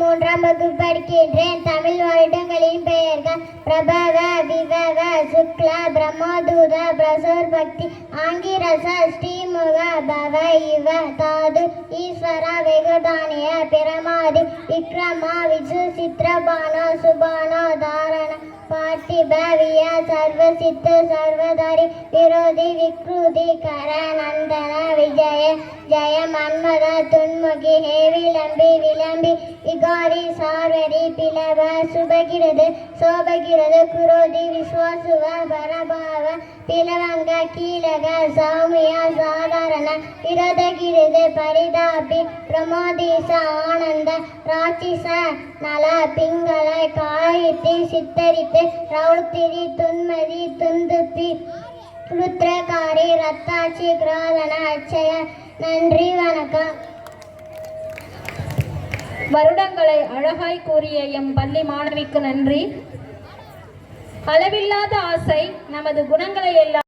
மூன்றாம் வகுப்பு படிக்கின்றேன். தமிழ் வருடங்களின் பெயர்கள் பிரபவ, விவவ, சுக்ல, பிரம்மோதூத, பிரசுர் பக்தி, ஆங்கிரச, ஸ்ரீமுக, பவ, இவ, தாது, ஈஸ்வர, வெகுதானிய, பிரமாதி, விக்ரமா, விசு, சித்ரபானோ, சுபானோ, தாரண, பார்த்திப, விய, சர்வசித்து, சர்வதாரி, விரோதி, விக்ருதி, கர, நந்தன, விஜய, ஜய, மன்மத, துன்முகி, ஹே விளம்பி, விளம்பி, விகாரி, சார்வரி, பிளவ, சுபகிருது, சோபகிருது, குரோதி, விஸ்வாசுவ, பரபாவ, பிளவங்க, கீழக, சௌமிய, சாதாரண, விரோதகிருது, பரிதாபி, பிரமோதீச, ஆனந்த, ராட்சிச, நல, பிங்கள, காயித்தி, சித்தரித்து, ரௌத்திரி, துன்மதி, துந்துப்பி, ருத்ரகாரி, ரத்தாட்சி, கிராதன, அட்சய. நன்றி, வணக்கம். வருடங்களை அழகாய் கூறிய எம் பள்ளி மாணவிக்கு நன்றி. அளவில்லாத ஆசை நமது குணங்களை எல்லாம்